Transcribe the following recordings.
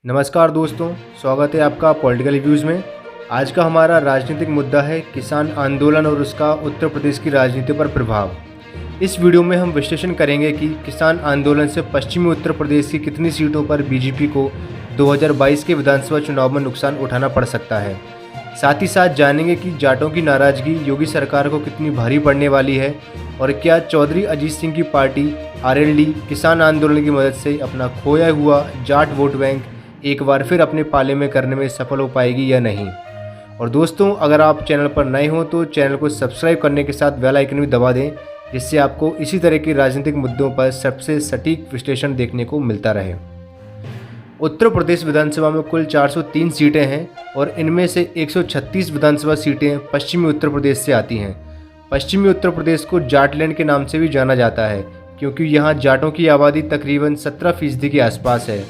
नमस्कार दोस्तों, स्वागत है आपका पॉलिटिकल रिव्यूज़ में। आज का हमारा राजनीतिक मुद्दा है किसान आंदोलन और उसका उत्तर प्रदेश की राजनीति पर प्रभाव। इस वीडियो में हम विश्लेषण करेंगे कि किसान आंदोलन से पश्चिमी उत्तर प्रदेश की कितनी सीटों पर बीजेपी को 2022 के विधानसभा चुनाव में नुकसान उठाना पड़ सकता है। साथ ही साथ जानेंगे कि जाटों की नाराज़गी योगी सरकार को कितनी भारी पड़ने वाली है और क्या चौधरी अजीत सिंह की पार्टी आरएलडी किसान आंदोलन की मदद से अपना खोया हुआ जाट वोट बैंक एक बार फिर अपने पाले में करने में सफल हो पाएगी या नहीं। और दोस्तों, अगर आप चैनल पर नए हो तो चैनल को सब्सक्राइब करने के साथ बेल आइकन भी दबा दें, जिससे आपको इसी तरह के राजनीतिक मुद्दों पर सबसे सटीक विश्लेषण देखने को मिलता रहे। उत्तर प्रदेश विधानसभा में कुल 403 सीटें हैं और इनमें से 136 विधानसभा सीटें पश्चिमी उत्तर प्रदेश से आती हैं। पश्चिमी उत्तर प्रदेश को जाटलैंड के नाम से भी जाना जाता है, क्योंकि यहाँ जाटों की आबादी तकरीबन 17% के आसपास है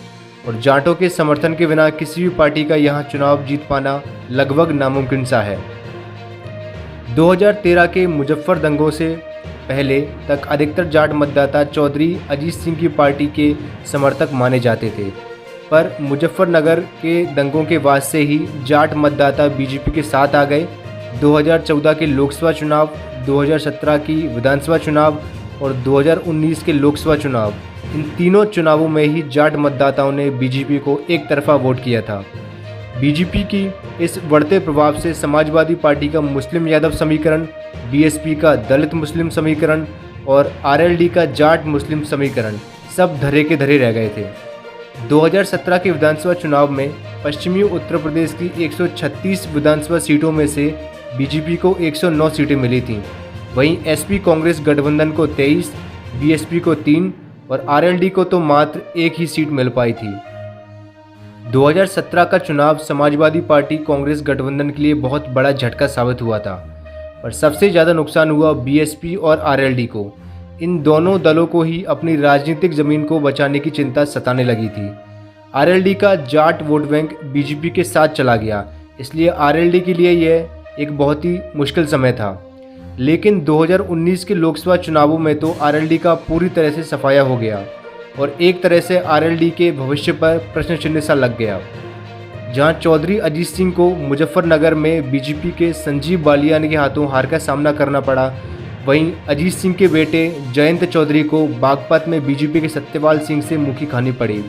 और जाटों के समर्थन के बिना किसी भी पार्टी का यहाँ चुनाव जीत पाना लगभग नामुमकिन सा है। 2013 के मुजफ्फर दंगों से पहले तक अधिकतर जाट मतदाता चौधरी अजीत सिंह की पार्टी के समर्थक माने जाते थे, पर मुजफ्फरनगर के दंगों के बाद से ही जाट मतदाता बीजेपी के साथ आ गए। 2014 के लोकसभा चुनाव, 2017 की विधानसभा चुनाव और 2019 के लोकसभा चुनाव, इन तीनों चुनावों में ही जाट मतदाताओं ने बीजेपी को एक तरफा वोट किया था। बीजेपी की इस बढ़ते प्रभाव से समाजवादी पार्टी का मुस्लिम यादव समीकरण, बीएसपी का दलित मुस्लिम समीकरण और आरएलडी का जाट मुस्लिम समीकरण सब धरे के धरे रह गए थे। 2017 के विधानसभा चुनाव में पश्चिमी उत्तर प्रदेश की 136 विधानसभा सीटों में से बीजेपी को 109 सीटें मिली थीं। वहीं एसपी कांग्रेस गठबंधन को 23, बीएसपी को 3 और आरएलडी को तो मात्र एक ही सीट मिल पाई थी। 2017 का चुनाव समाजवादी पार्टी कांग्रेस गठबंधन के लिए बहुत बड़ा झटका साबित हुआ था, पर सबसे ज़्यादा नुकसान हुआ बीएसपी और आरएलडी को। इन दोनों दलों को ही अपनी राजनीतिक ज़मीन को बचाने की चिंता सताने लगी थी। आरएलडी का जाट वोट बैंक बीजेपी के साथ चला गया, इसलिए आरएलडी के लिए यह एक बहुत ही मुश्किल समय था। लेकिन 2019 के लोकसभा चुनावों में तो आरएलडी का पूरी तरह से सफाया हो गया और एक तरह से आरएलडी के भविष्य पर प्रश्न चिन्ह सा लग गया। जहां चौधरी अजीत सिंह को मुजफ्फरनगर में बीजेपी के संजीव बालियान के हाथों हार का सामना करना पड़ा, वहीं अजीत सिंह के बेटे जयंत चौधरी को बागपत में बीजेपी के सत्यपाल सिंह से मुखी खानी पड़ी।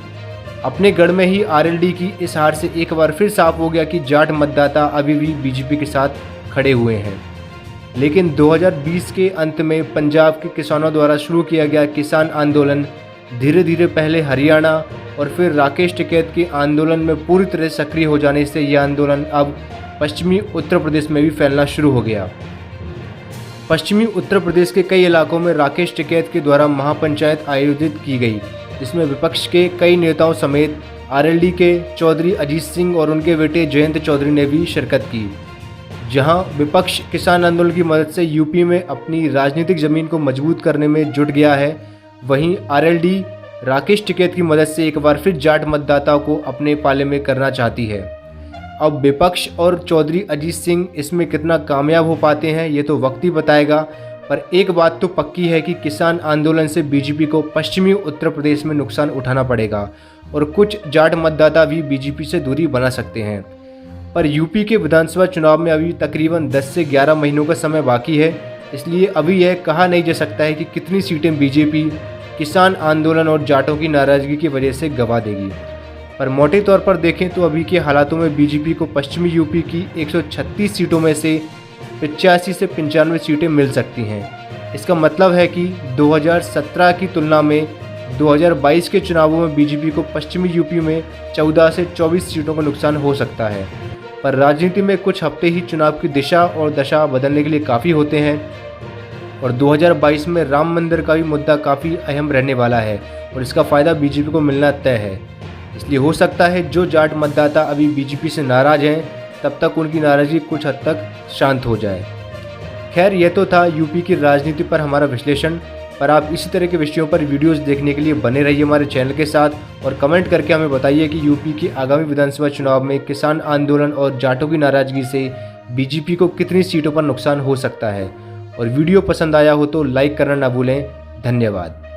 अपने गढ़ में ही आरएलडी की इस हार से एक बार फिर साफ हो गया कि जाट मतदाता अभी भी बीजेपी के साथ खड़े हुए हैं। लेकिन 2020 के अंत में पंजाब के किसानों द्वारा शुरू किया गया किसान आंदोलन धीरे धीरे पहले हरियाणा और फिर राकेश टिकैत के आंदोलन में पूरी तरह सक्रिय हो जाने से यह आंदोलन अब पश्चिमी उत्तर प्रदेश में भी फैलना शुरू हो गया। पश्चिमी उत्तर प्रदेश के कई इलाकों में राकेश टिकैत के द्वारा महापंचायत आयोजित की गई, जिसमें विपक्ष के कई नेताओं समेत आरएलडी के चौधरी अजीत सिंह और उनके बेटे जयंत चौधरी ने भी शिरकत की। जहां विपक्ष किसान आंदोलन की मदद से यूपी में अपनी राजनीतिक ज़मीन को मजबूत करने में जुट गया है, वहीं आरएलडी राकेश टिकैत की मदद से एक बार फिर जाट मतदाताओं को अपने पाले में करना चाहती है। अब विपक्ष और चौधरी अजीत सिंह इसमें कितना कामयाब हो पाते हैं ये तो वक्त ही बताएगा, पर एक बात तो पक्की है कि किसान आंदोलन से बीजेपी को पश्चिमी उत्तर प्रदेश में नुकसान उठाना पड़ेगा और कुछ जाट मतदाता भी बीजेपी से दूरी बना सकते हैं। पर यूपी के विधानसभा चुनाव में अभी तकरीबन 10 से 11 महीनों का समय बाकी है, इसलिए अभी यह कहा नहीं जा सकता है कि कितनी सीटें बीजेपी किसान आंदोलन और जाटों की नाराज़गी की वजह से गंवा देगी। पर मोटे तौर पर देखें तो अभी के हालातों में बीजेपी को पश्चिमी यूपी की 136 सीटों में से 85 से 95 सीटें मिल सकती हैं। इसका मतलब है कि 2017 की तुलना में 2022 के चुनावों में बीजेपी को पश्चिमी यूपी में 14 से 24 सीटों का नुकसान हो सकता है। पर राजनीति में कुछ हफ्ते ही चुनाव की दिशा और दशा बदलने के लिए काफ़ी होते हैं और 2022 में राम मंदिर का भी मुद्दा काफ़ी अहम रहने वाला है और इसका फ़ायदा बीजेपी को मिलना तय है। इसलिए हो सकता है जो जाट मतदाता अभी बीजेपी से नाराज़ हैं, तब तक उनकी नाराज़गी कुछ हद तक शांत हो जाए। खैर, यह तो था यूपी की राजनीति पर हमारा विश्लेषण। पर आप इसी तरह के विषयों पर वीडियोस देखने के लिए बने रहिए हमारे चैनल के साथ और कमेंट करके हमें बताइए कि यूपी के आगामी विधानसभा चुनाव में किसान आंदोलन और जाटों की नाराज़गी से बीजेपी को कितनी सीटों पर नुकसान हो सकता है। और वीडियो पसंद आया हो तो लाइक करना ना भूलें। धन्यवाद।